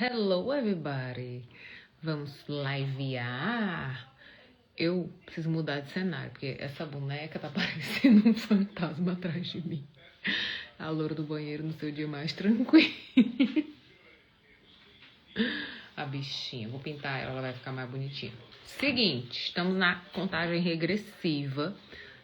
Hello, everybody! Vamos livear? Eu preciso mudar de cenário, porque essa boneca tá parecendo um fantasma atrás de mim. A loura do banheiro no seu dia mais tranquilo. A bichinha, vou pintar ela, ela vai ficar mais bonitinha. Seguinte, estamos na contagem regressiva,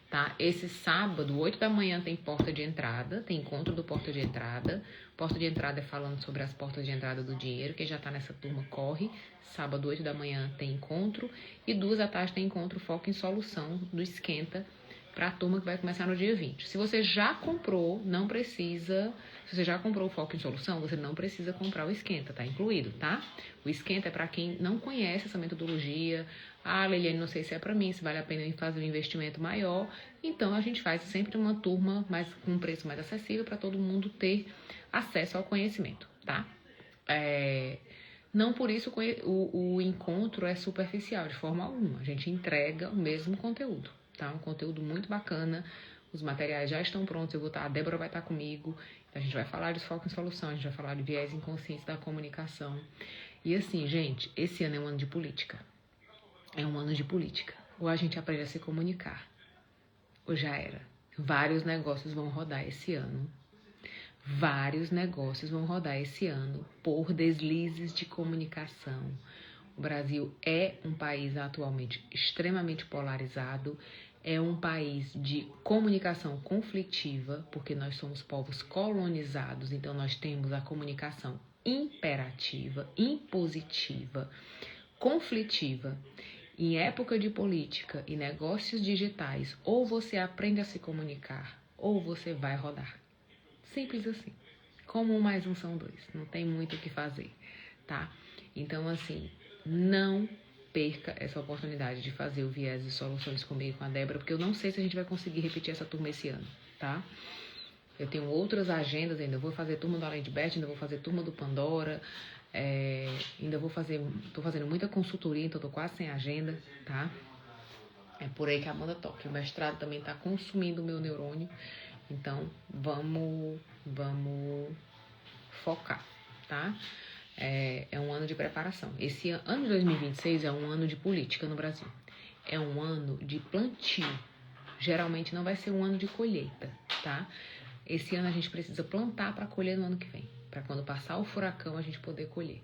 tá? Esse sábado, 8 da manhã, tem porta de entrada, tem encontro do porta de entrada. Porta de entrada é falando sobre as portas de entrada do dinheiro. Quem já tá nessa turma, corre. Sábado, 8 da manhã, tem encontro. E 2 da tarde tem encontro Foco em Solução do Esquenta para a turma que vai começar no dia 20. Se você já comprou, não precisa... Se você já comprou o Foco em Solução, você não precisa comprar o Esquenta, tá incluído, tá? O Esquenta é para quem não conhece essa metodologia. Ah, Liliane, não sei se é para mim, se vale a pena fazer um investimento maior. Então, a gente faz sempre uma turma com um preço mais acessível para todo mundo ter acesso ao conhecimento, tá? Não por isso o encontro é superficial, de forma alguma. A gente entrega o mesmo conteúdo, tá? Um conteúdo muito bacana. Os materiais já estão prontos, a Débora vai estar comigo. A gente vai falar de foco em solução, a gente vai falar de viés inconsciente da comunicação. E assim, gente, esse ano é um ano de política. É um ano de política. Ou a gente aprende a se comunicar, ou já era. Vários negócios vão rodar esse ano. Vários negócios vão rodar esse ano por deslizes de comunicação. O Brasil é um país atualmente extremamente polarizado, é um país de comunicação conflitiva, porque nós somos povos colonizados, então nós temos a comunicação imperativa, impositiva, conflitiva. Em época de política e negócios digitais, ou você aprende a se comunicar, ou você vai rodar. Simples assim. Como 1 mais 1 são 2. Não tem muito o que fazer, tá? Então, assim, não perca essa oportunidade de fazer o Viés de Soluções comigo, com a Débora, porque eu não sei se a gente vai conseguir repetir essa turma esse ano, tá? Eu tenho outras agendas ainda. Eu vou fazer turma do Além de Bet, ainda vou fazer turma do Pandora. Tô fazendo muita consultoria, então tô quase sem agenda, tá? É por aí que a Amanda toca. O mestrado também tá consumindo o meu neurônio. Então, vamos focar, tá? É um ano de preparação. Esse ano de 2026 é um ano de política no Brasil. É um ano de plantio. Geralmente não vai ser um ano de colheita, tá? Esse ano a gente precisa plantar para colher no ano que vem. Para quando passar o furacão a gente poder colher.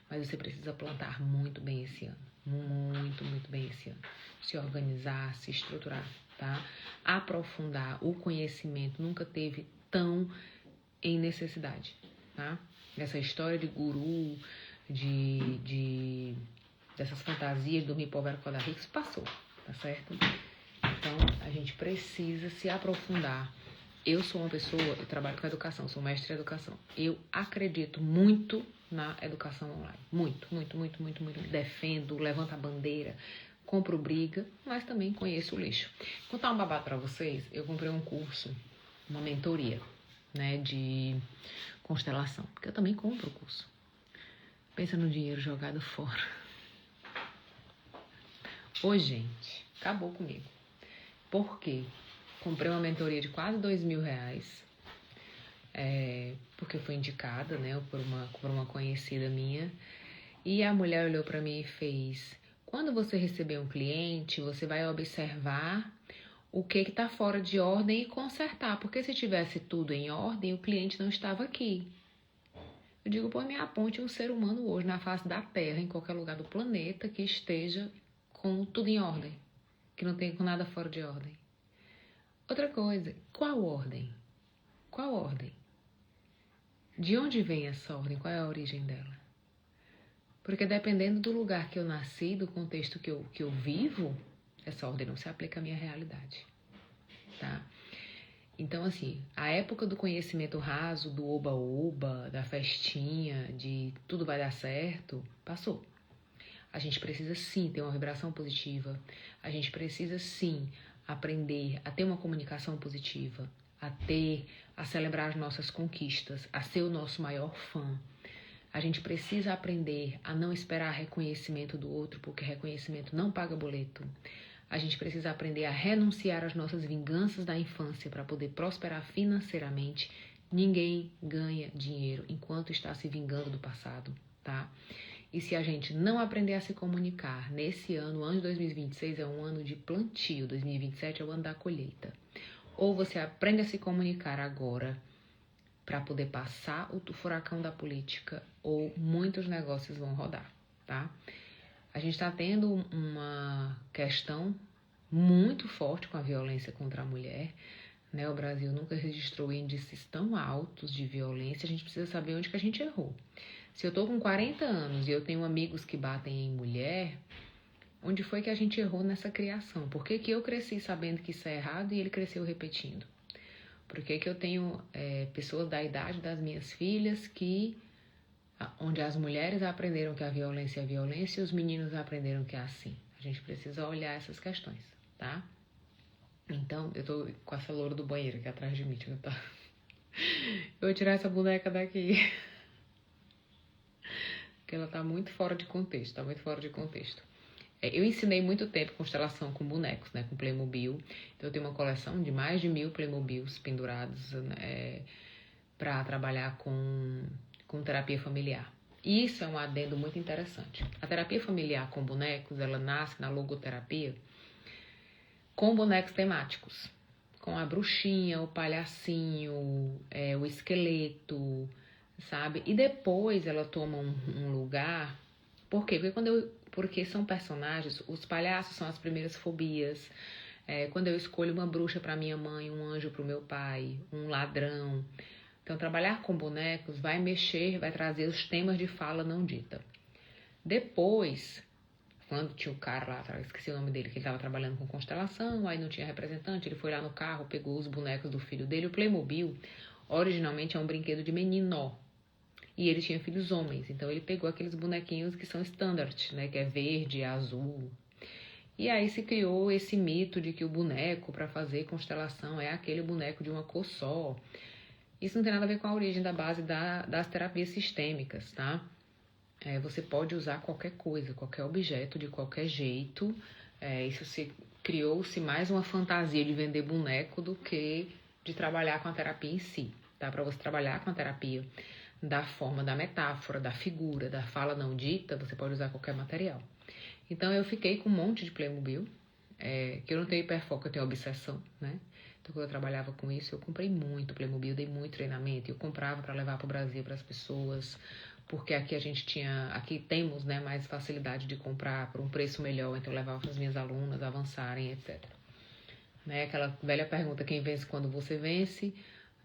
Mas você precisa plantar muito bem esse ano. Muito, muito bem esse ano. Se organizar, se estruturar, tá? Aprofundar o conhecimento. Nunca teve tão em necessidade, tá? Essa história de guru, dessas fantasias, dormir pobre, acordar rico, isso passou, tá certo? Então, a gente precisa se aprofundar. Eu sou uma pessoa, eu trabalho com educação, sou mestre em educação. Eu acredito muito na educação online. Muito. Defendo, levanto a bandeira, compro briga, mas também conheço o lixo. Vou contar um babado pra vocês. Eu comprei um curso, uma mentoria, né, de constelação. Porque eu também compro o curso. Pensa no dinheiro jogado fora. Ô, gente, acabou comigo. Por quê? Comprei uma mentoria de quase R$2.000, porque eu fui indicada, né, por uma conhecida minha. E a mulher olhou para mim e fez: quando você receber um cliente, você vai observar o que está fora de ordem e consertar, porque se tivesse tudo em ordem, o cliente não estava aqui. Eu digo, pô, me aponte um ser humano hoje na face da Terra, em qualquer lugar do planeta, que esteja com tudo em ordem, que não tenha com nada fora de ordem. Outra coisa, qual ordem? Qual ordem? De onde vem essa ordem? Qual é a origem dela? Porque dependendo do lugar que eu nasci, do contexto que eu vivo, essa ordem não se aplica à minha realidade, tá? Então, assim, a época do conhecimento raso, do oba-oba, da festinha, de tudo vai dar certo, passou. A gente precisa sim ter uma vibração positiva, a gente precisa sim aprender a ter uma comunicação positiva, a celebrar as nossas conquistas, a ser o nosso maior fã. A gente precisa aprender a não esperar reconhecimento do outro, porque reconhecimento não paga boleto. A gente precisa aprender a renunciar às nossas vinganças da infância para poder prosperar financeiramente. Ninguém ganha dinheiro enquanto está se vingando do passado. tá? E se a gente não aprender a se comunicar nesse ano, o ano de 2026 é um ano de plantio, 2027 é o ano da colheita. Ou você aprende a se comunicar agora para poder passar o furacão da política, ou muitos negócios vão rodar, tá? A gente está tendo uma questão muito forte com a violência contra a mulher, né? O Brasil nunca registrou índices tão altos de violência, a gente precisa saber onde que a gente errou. Se eu tô com 40 anos e eu tenho amigos que batem em mulher, onde foi que a gente errou nessa criação? Por que que eu cresci sabendo que isso é errado e ele cresceu repetindo? Por que que eu tenho pessoas da idade das minhas filhas onde as mulheres aprenderam que a violência é violência e os meninos aprenderam que é assim? A gente precisa olhar essas questões, tá? Então, eu tô com essa loura do banheiro aqui atrás de mim, tá? Eu vou tirar essa boneca daqui. Porque ela tá muito fora de contexto, Eu ensinei muito tempo constelação com bonecos, né, com Playmobil. Então eu tenho uma coleção de mais de 1000 Playmobils pendurados, né, para trabalhar com terapia familiar. E isso é um adendo muito interessante. A terapia familiar com bonecos, ela nasce na logoterapia com bonecos temáticos. Com a bruxinha, o palhacinho, o esqueleto, sabe? E depois ela toma um lugar. Por quê? Porque são personagens, os palhaços são as primeiras fobias. Quando eu escolho uma bruxa para minha mãe, um anjo para o meu pai, um ladrão. Então, trabalhar com bonecos vai trazer os temas de fala não dita. Depois, quando tinha o cara lá, esqueci o nome dele, que ele estava trabalhando com constelação, aí não tinha representante, ele foi lá no carro, pegou os bonecos do filho dele. O Playmobil, originalmente, é um brinquedo de menino. E ele tinha filhos homens, então ele pegou aqueles bonequinhos que são standard, né, que é verde, azul. E aí se criou esse mito de que o boneco para fazer constelação é aquele boneco de uma cor só. Isso não tem nada a ver com a origem da base das terapias sistêmicas, tá? Você pode usar qualquer coisa, qualquer objeto, de qualquer jeito. Isso criou-se mais uma fantasia de vender boneco do que de trabalhar com a terapia em si, tá? Para você trabalhar com a terapia da forma da metáfora, da figura, da fala não dita, você pode usar qualquer material. Então eu fiquei com um monte de Playmobil, que eu não tenho hiperfoco, eu tenho obsessão, né? Então quando eu trabalhava com isso, eu comprei muito Playmobil, dei muito treinamento, eu comprava para levar para o Brasil, para as pessoas, porque aqui temos, né, mais facilidade de comprar por um preço melhor, então eu levava para as minhas alunas avançarem, etc. Né? Aquela velha pergunta, quem vence quando você vence?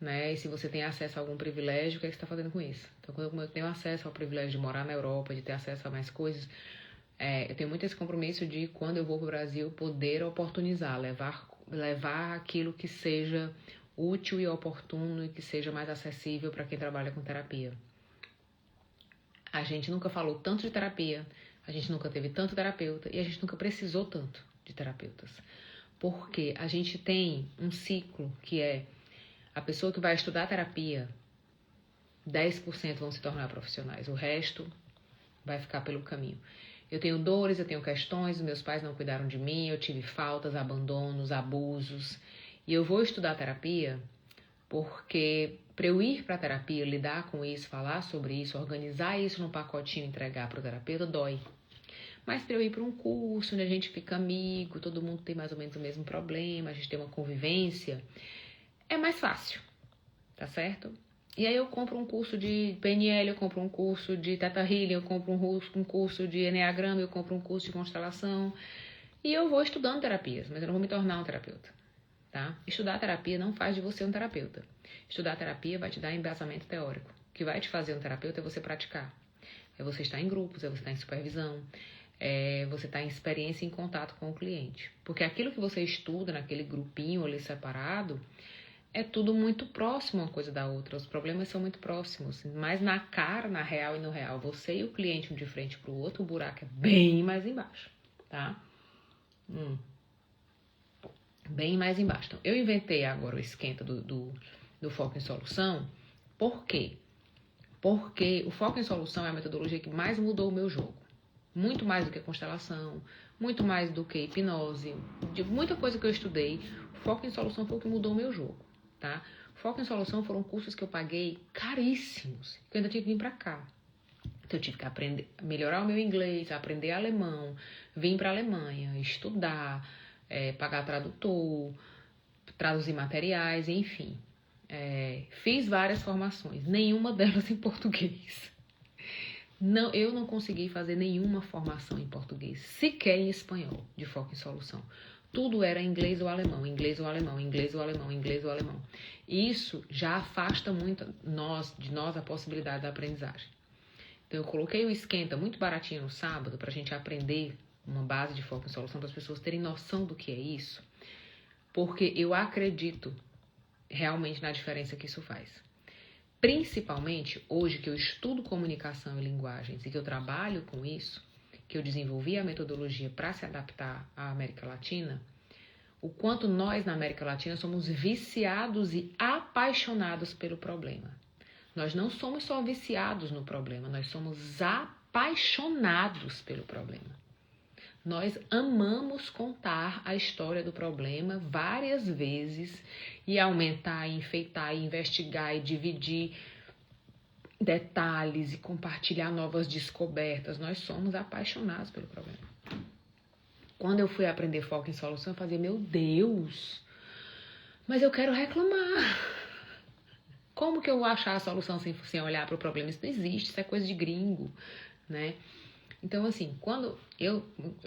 Né? E se você tem acesso a algum privilégio, o que é que você está fazendo com isso? Então, quando eu tenho acesso ao privilégio de morar na Europa, de ter acesso a mais coisas, eu tenho muito esse compromisso de, quando eu vou para o Brasil, poder oportunizar, levar aquilo que seja útil e oportuno e que seja mais acessível para quem trabalha com terapia. A gente nunca falou tanto de terapia, a gente nunca teve tanto terapeuta e a gente nunca precisou tanto de terapeutas. Porque a gente tem um ciclo que é a pessoa que vai estudar terapia, 10% vão se tornar profissionais, o resto vai ficar pelo caminho. Eu tenho dores, eu tenho questões, meus pais não cuidaram de mim, eu tive faltas, abandonos, abusos, e eu vou estudar terapia porque para eu ir para a terapia, lidar com isso, falar sobre isso, organizar isso num pacotinho e entregar para o terapeuta, dói. Mas para eu ir para um curso onde a gente fica amigo, todo mundo tem mais ou menos o mesmo problema, a gente tem uma convivência, é mais fácil, tá certo? E aí eu compro um curso de PNL, eu compro um curso de Theta Healing, eu compro um curso de Enneagrama, eu compro um curso de constelação. E eu vou estudando terapias, mas eu não vou me tornar um terapeuta, tá? Estudar terapia não faz de você um terapeuta. Estudar terapia vai te dar embasamento teórico. O que vai te fazer um terapeuta é você praticar. É você estar em grupos, é você estar em supervisão, é você estar em experiência e em contato com o cliente. Porque aquilo que você estuda naquele grupinho ali separado é tudo muito próximo uma coisa da outra. Os problemas são muito próximos. Mas na cara, na real e no real, você e o cliente um de frente para o outro, o buraco é bem mais embaixo, tá? Bem mais embaixo. Então, eu inventei agora o esquenta do foco em solução. Por quê? Porque o foco em solução é a metodologia que mais mudou o meu jogo. Muito mais do que constelação, muito mais do que hipnose, de muita coisa que eu estudei, o foco em solução foi o que mudou o meu jogo, tá? Foco em solução foram cursos que eu paguei caríssimos, que eu ainda tive que vir pra cá. Então, eu tive que aprender, melhorar o meu inglês, aprender alemão, vim para a Alemanha, estudar, pagar tradutor, traduzir materiais, enfim. Fiz várias formações, nenhuma delas em português. Não, eu não consegui fazer nenhuma formação em português, sequer em espanhol, de foco em solução. Tudo era inglês ou alemão, inglês ou alemão, inglês ou alemão, inglês ou alemão. E isso já afasta muito de nós a possibilidade da aprendizagem. Então, eu coloquei o esquenta muito baratinho no sábado para a gente aprender uma base de foco em solução, para as pessoas terem noção do que é isso, porque eu acredito realmente na diferença que isso faz. Principalmente hoje que eu estudo comunicação e linguagens e que eu trabalho com isso, que eu desenvolvi a metodologia para se adaptar à América Latina, o quanto nós na América Latina somos viciados e apaixonados pelo problema. Nós não somos só viciados no problema, nós somos apaixonados pelo problema. Nós amamos contar a história do problema várias vezes e aumentar, e enfeitar, e investigar e dividir detalhes e compartilhar novas descobertas. Nós somos apaixonados pelo problema. Quando eu fui aprender foco em solução, eu fazia, meu Deus, mas eu quero reclamar. Como que eu vou achar a solução sem olhar para o problema? Isso não existe, isso é coisa de gringo, né? Então, assim, quando eu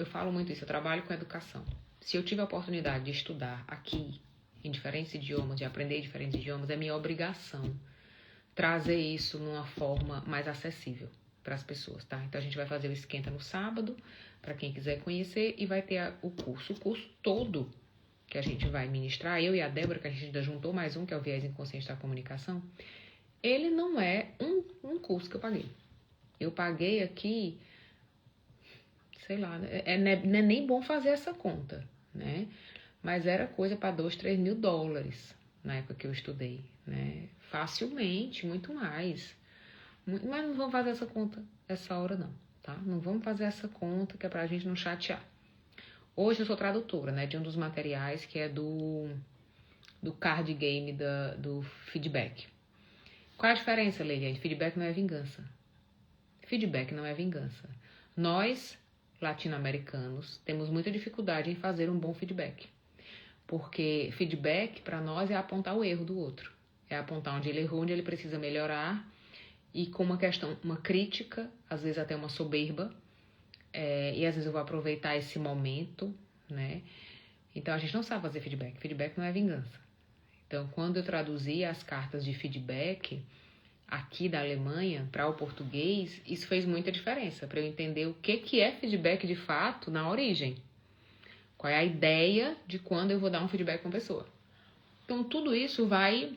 falo muito isso, eu trabalho com educação. Se eu tive a oportunidade de estudar aqui, em diferentes idiomas, de aprender diferentes idiomas, é minha obrigação trazer isso numa forma mais acessível para as pessoas, tá? Então, a gente vai fazer o esquenta no sábado, para quem quiser conhecer, e vai ter o curso todo que a gente vai ministrar, eu e a Débora, que a gente ainda juntou mais um, que é o Viés Inconsciente da Comunicação, ele não é um curso que eu paguei. Eu paguei aqui, sei lá, não é nem bom fazer essa conta, né? Mas era coisa para 2, 3 mil dólares na época que eu estudei, né? Facilmente, muito mais. Mas não vamos fazer essa conta essa hora não, tá? Não vamos fazer essa conta que é pra gente não chatear. Hoje eu sou tradutora, né, de um dos materiais que é do card game do feedback. Qual é a diferença, Leiliane? Feedback não é vingança. Feedback não é vingança. Nós, latino-americanos, temos muita dificuldade em fazer um bom feedback. Porque feedback, para nós, é apontar o erro do outro. É apontar onde ele errou, onde ele precisa melhorar. E com uma crítica, às vezes até uma soberba. E às vezes eu vou aproveitar esse momento, né? Então a gente não sabe fazer feedback. Feedback não é vingança. Então, quando eu traduzi as cartas de feedback aqui da Alemanha para o português, isso fez muita diferença para eu entender o que é feedback de fato na origem. Qual é a ideia de quando eu vou dar um feedback para uma pessoa. Então, tudo isso vai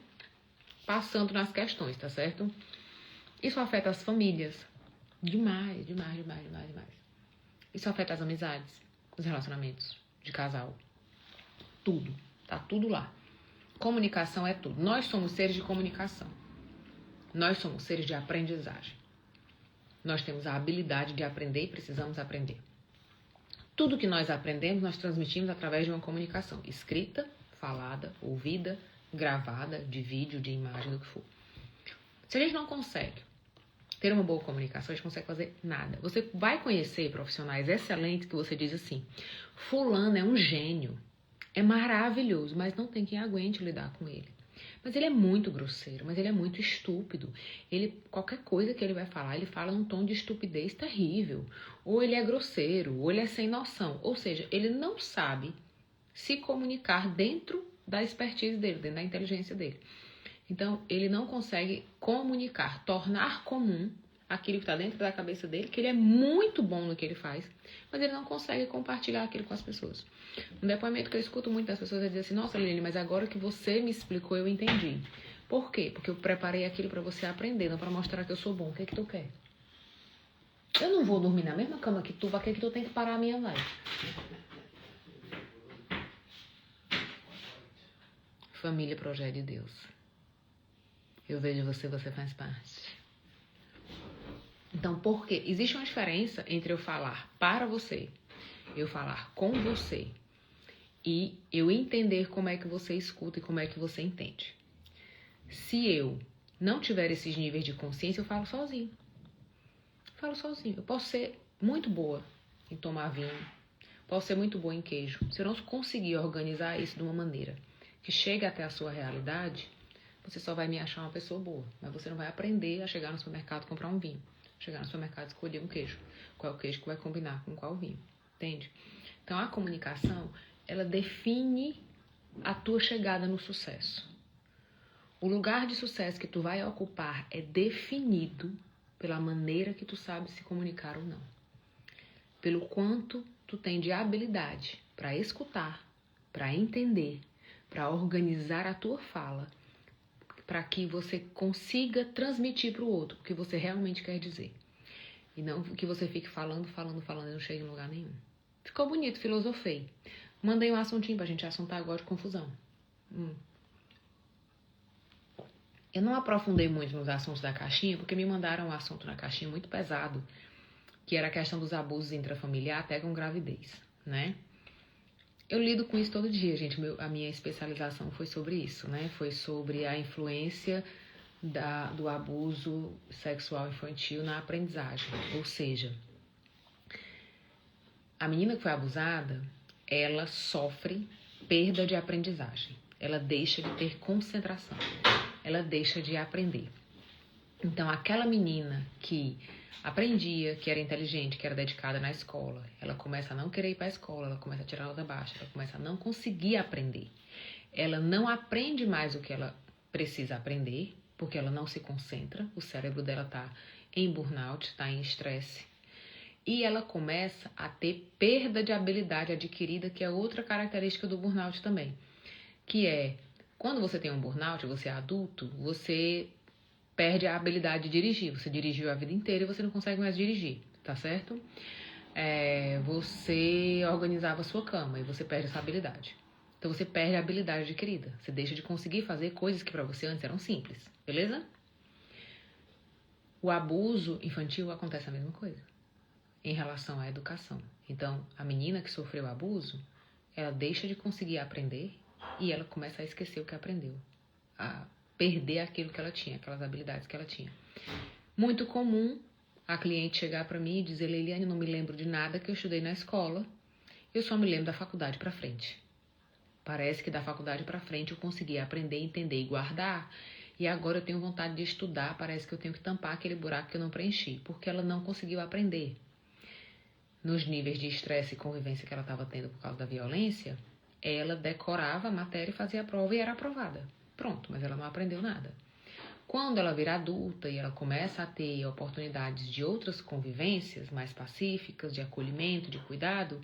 passando nas questões, tá certo? Isso afeta as famílias. Demais. Isso afeta as amizades, os relacionamentos de casal. Tudo. Tá tudo lá. Comunicação é tudo. Nós somos seres de comunicação. Nós somos seres de aprendizagem. Nós temos a habilidade de aprender e precisamos aprender. Tudo que nós aprendemos, nós transmitimos através de uma comunicação. Escrita, falada, ouvida, gravada, de vídeo, de imagem, do que for. Se a gente não consegue ter uma boa comunicação, a gente não consegue fazer nada. Você vai conhecer profissionais excelentes que você diz assim, fulano é um gênio, é maravilhoso, mas não tem quem aguente lidar com ele. Mas ele é muito grosseiro, mas ele é muito estúpido. Qualquer coisa que ele vai falar, ele fala num tom de estupidez terrível. Ou ele é grosseiro, ou ele é sem noção. Ou seja, ele não sabe se comunicar dentro da expertise dele, dentro da inteligência dele. Então, ele não consegue comunicar, tornar comum aquilo que está dentro da cabeça dele, que ele é muito bom no que ele faz, mas ele não consegue compartilhar aquilo com as pessoas. Um depoimento que eu escuto muito das pessoas é dizer assim, nossa, Liliane, mas agora que você me explicou, eu entendi. Por quê? Porque eu preparei aquilo para você aprender, não para mostrar que eu sou bom. O que é que tu quer? Eu não vou dormir na mesma cama que tu, para que tu tem que parar a minha live. Família, projeto de Deus. Eu vejo você, você faz parte. Então, por quê? Existe uma diferença entre eu falar para você, eu falar com você e eu entender como é que você escuta e como é que você entende. Se eu não tiver esses níveis de consciência, eu falo sozinho. falo sozinho. Eu posso ser muito boa em tomar vinho, posso ser muito boa em queijo. Se eu não conseguir organizar isso de uma maneira que chegue até a sua realidade, você só vai me achar uma pessoa boa, mas você não vai aprender a chegar no supermercado e comprar um vinho. Chegar no supermercado e escolher um queijo. Qual é o queijo que vai combinar com qual vinho, entende? Então, a comunicação, ela define a tua chegada no sucesso. O lugar de sucesso que tu vai ocupar é definido pela maneira que tu sabe se comunicar ou não. Pelo quanto tu tem de habilidade para escutar, para entender, para organizar a tua fala, para que você consiga transmitir para o outro o que você realmente quer dizer. E não que você fique falando e não chegue em lugar nenhum. Ficou bonito, filosofei. Mandei um assuntinho pra gente assuntar agora de confusão. Eu não aprofundei muito nos assuntos da caixinha, porque me mandaram um assunto na caixinha muito pesado, que era a questão dos abusos intrafamiliar até com gravidez, né? Eu lido com isso todo dia, gente. A minha especialização foi sobre isso, né? Foi sobre a influência do abuso sexual infantil na aprendizagem. Ou seja, a menina que foi abusada, ela sofre perda de aprendizagem. Ela deixa de ter concentração. Ela deixa de aprender. Então, aquela menina que aprendia, que era inteligente, que era dedicada na escola, ela começa a não querer ir para a escola, ela começa a tirar nota baixa, ela começa a não conseguir aprender. Ela não aprende mais o que ela precisa aprender, porque ela não se concentra, o cérebro dela está em burnout, está em estresse. E ela começa a ter perda de habilidade adquirida, que é outra característica do burnout também. Que é, quando você tem um burnout, você é adulto, você perde a habilidade de dirigir. Você dirigiu a vida inteira e você não consegue mais dirigir, tá certo? Você organizava a sua cama e você perde essa habilidade. Então você perde a habilidade adquirida. Você deixa de conseguir fazer coisas que para você antes eram simples, beleza? O abuso infantil acontece a mesma coisa em relação à educação. Então, a menina que sofreu abuso, ela deixa de conseguir aprender e ela começa a esquecer o que aprendeu, a perder aquilo que ela tinha, aquelas habilidades que ela tinha. Muito comum a cliente chegar para mim e dizer: Leiliane, eu não me lembro de nada que eu estudei na escola, eu só me lembro da faculdade para frente. Parece que da faculdade para frente eu consegui aprender, entender e guardar, e agora eu tenho vontade de estudar, parece que eu tenho que tampar aquele buraco que eu não preenchi, porque ela não conseguiu aprender. Nos níveis de estresse e convivência que ela estava tendo por causa da violência, ela decorava a matéria e fazia a prova e era aprovada. Pronto, mas ela não aprendeu nada. Quando ela vira adulta e ela começa a ter oportunidades de outras convivências mais pacíficas, de acolhimento, de cuidado,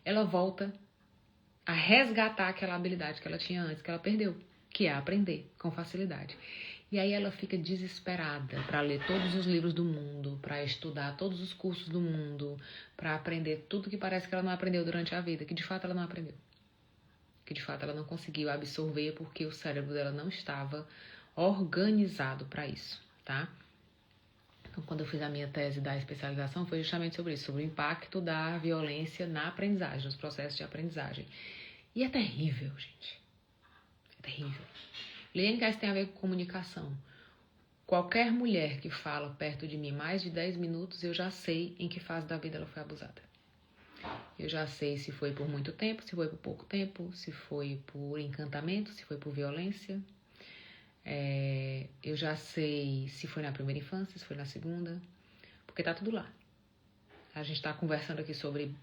ela volta a resgatar aquela habilidade que ela tinha antes, que ela perdeu, que é aprender com facilidade. E aí ela fica desesperada para ler todos os livros do mundo, para estudar todos os cursos do mundo, para aprender tudo que parece que ela não aprendeu durante a vida, que de fato ela não aprendeu. Que de fato ela não conseguiu absorver porque o cérebro dela não estava organizado para isso, tá? Então, quando eu fiz a minha tese da especialização, foi justamente sobre isso, sobre o impacto da violência na aprendizagem, nos processos de aprendizagem. E é terrível, gente. É terrível. Leiliane, que isso tem a ver com comunicação. Qualquer mulher que fala perto de mim mais de 10 minutos, eu já sei em que fase da vida ela foi abusada. Eu já sei se foi por muito tempo, se foi por pouco tempo, se foi por encantamento, se foi por violência. Eu já sei se foi na primeira infância, se foi na segunda, porque tá tudo lá. A gente tá conversando aqui sobre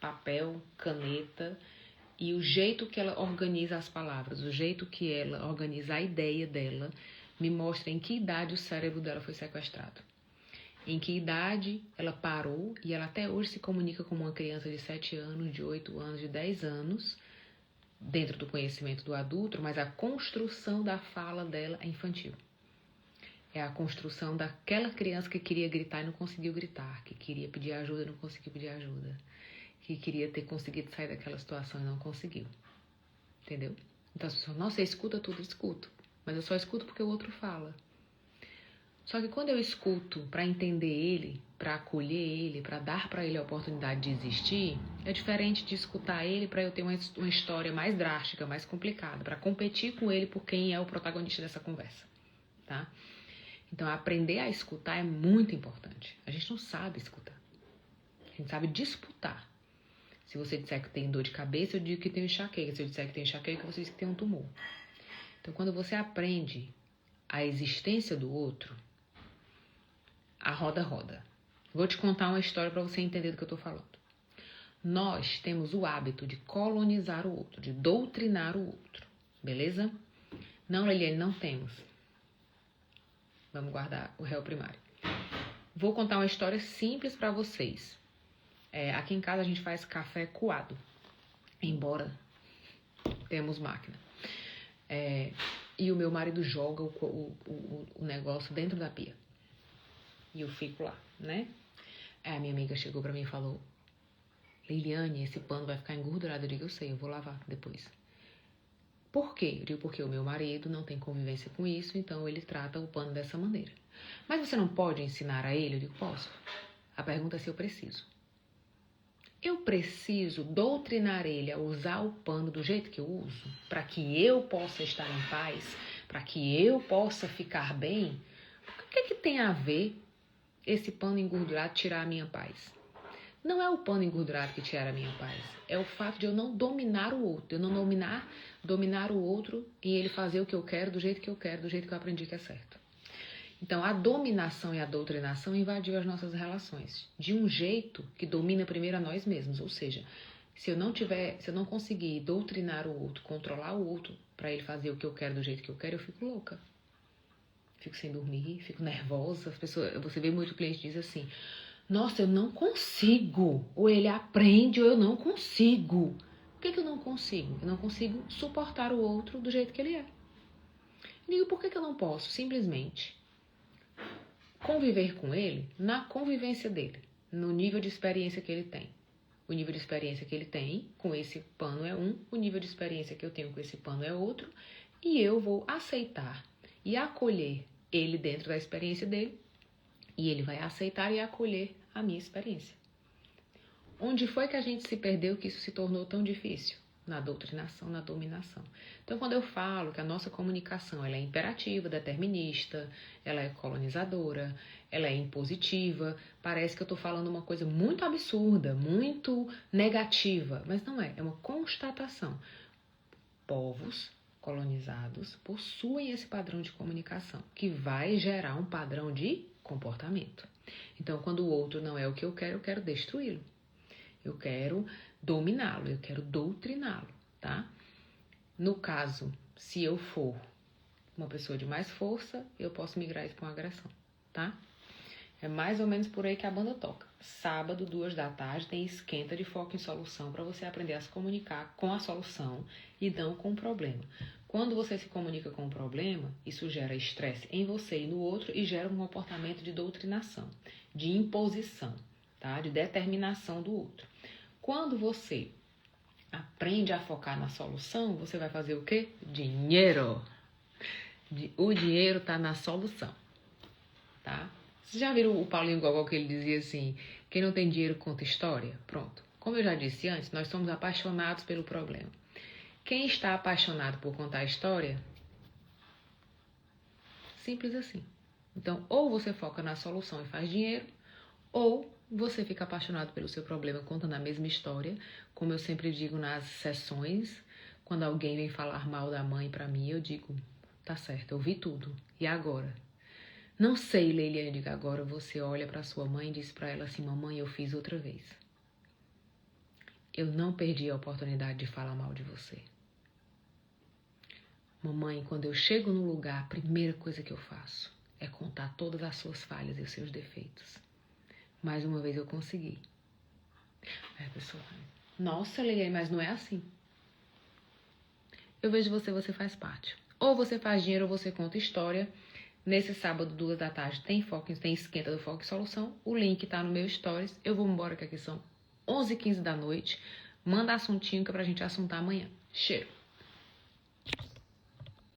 papel, caneta e o jeito que ela organiza as palavras, o jeito que ela organiza a ideia dela, me mostra em que idade o cérebro dela foi sequestrado. Em que idade ela parou e ela até hoje se comunica como uma criança de 7 anos, de 8 anos, de 10 anos, dentro do conhecimento do adulto, mas a construção da fala dela é infantil. É a construção daquela criança que queria gritar e não conseguiu gritar, que queria pedir ajuda e não conseguiu pedir ajuda, que queria ter conseguido sair daquela situação e não conseguiu. Entendeu? Então as pessoas, nossa, eu escuto tudo, escuto, mas eu só escuto porque o outro fala. Só que quando eu escuto para entender ele, para acolher ele, para dar para ele a oportunidade de existir, é diferente de escutar ele para eu ter uma história mais drástica, mais complicada, para competir com ele por quem é o protagonista dessa conversa, tá? Então, aprender a escutar é muito importante. A gente não sabe escutar. A gente sabe disputar. Se você disser que tem dor de cabeça, eu digo que tem enxaqueca. Se eu disser que tem enxaqueca, você diz que tem um tumor. Então, quando você aprende a existência do outro, a roda roda. Vou te contar uma história para você entender do que eu estou falando. Nós temos o hábito de colonizar o outro, de doutrinar o outro. Beleza? Não, Liliane, não temos. Vamos guardar o réu primário. Vou contar uma história simples para vocês. Aqui em casa a gente faz café coado. Embora temos máquina. E o meu marido joga o negócio dentro da pia. E eu fico lá, né? Aí a minha amiga chegou pra mim e falou: Liliane, esse pano vai ficar engordurado. Eu digo, eu sei, eu vou lavar depois. Por quê? Eu digo, porque o meu marido não tem convivência com isso, então ele trata o pano dessa maneira. Mas você não pode ensinar a ele? Eu digo, posso. A pergunta é se eu preciso. Eu preciso doutrinar ele a usar o pano do jeito que eu uso, para que eu possa estar em paz, para que eu possa ficar bem? O que tem a ver esse pano engordurado tirar a minha paz? Não é o pano engordurado que tira a minha paz. É o fato de eu não dominar o outro. Eu não dominar o outro e ele fazer o que eu quero, do jeito que eu quero, do jeito que eu aprendi que é certo. Então, a dominação e a doutrinação invadiu as nossas relações de um jeito que domina primeiro a nós mesmos. Ou seja, se eu não conseguir doutrinar o outro, controlar o outro para ele fazer o que eu quero do jeito que eu quero, eu fico louca. Fico sem dormir, fico nervosa. Você vê muito cliente diz assim: nossa, eu não consigo. Ou ele aprende ou eu não consigo. Por que eu não consigo? Eu não consigo suportar o outro do jeito que ele é. Digo, por que eu não posso? Simplesmente conviver com ele na convivência dele, no nível de experiência que ele tem. O nível de experiência que ele tem com esse pano é um, o nível de experiência que eu tenho com esse pano é outro, e eu vou aceitar e acolher ele dentro da experiência dele, e ele vai aceitar e acolher a minha experiência. Onde foi que a gente se perdeu que isso se tornou tão difícil? Na doutrinação, na dominação. Então, quando eu falo que a nossa comunicação ela é imperativa, determinista, ela é colonizadora, ela é impositiva, parece que eu estou falando uma coisa muito absurda, muito negativa, mas não é, é uma constatação. Povos colonizados possuem esse padrão de comunicação, que vai gerar um padrão de comportamento. Então, quando o outro não é o que eu quero destruí-lo. Eu quero dominá-lo, eu quero doutriná-lo, tá? No caso, se eu for uma pessoa de mais força, eu posso migrar isso para uma agressão, tá? É mais ou menos por aí que a banda toca. Sábado, 14h, tem esquenta de foco em solução para você aprender a se comunicar com a solução e não com o problema. Quando você se comunica com o problema, isso gera estresse em você e no outro e gera um comportamento de doutrinação, de imposição, tá? De determinação do outro. Quando você aprende a focar na solução, você vai fazer o quê? Dinheiro. O dinheiro está na solução, tá? Vocês já viram o Paulinho Gogol que ele dizia assim, quem não tem dinheiro conta história? Pronto. Como eu já disse antes, nós somos apaixonados pelo problema. Quem está apaixonado por contar a história? Simples assim. Então, ou você foca na solução e faz dinheiro, ou você fica apaixonado pelo seu problema contando a mesma história. Como eu sempre digo nas sessões, quando alguém vem falar mal da mãe pra mim, eu digo, tá certo, eu vi tudo. E agora? Não sei, Leiliane, digo, agora você olha pra sua mãe e diz pra ela assim, mamãe, eu fiz outra vez. Eu não perdi a oportunidade de falar mal de você. Mamãe, quando eu chego no lugar, a primeira coisa que eu faço é contar todas as suas falhas e os seus defeitos. Mais uma vez eu consegui. Aí a pessoa fala, nossa, Leiliane, mas não é assim. Eu vejo você faz parte. Ou você faz dinheiro ou você conta história. Nesse sábado, 14h, tem esquenta do Foco e Solução. O link tá no meu stories. Eu vou embora que aqui são 11h15 da noite. Manda assuntinho que é pra gente assuntar amanhã. Cheiro.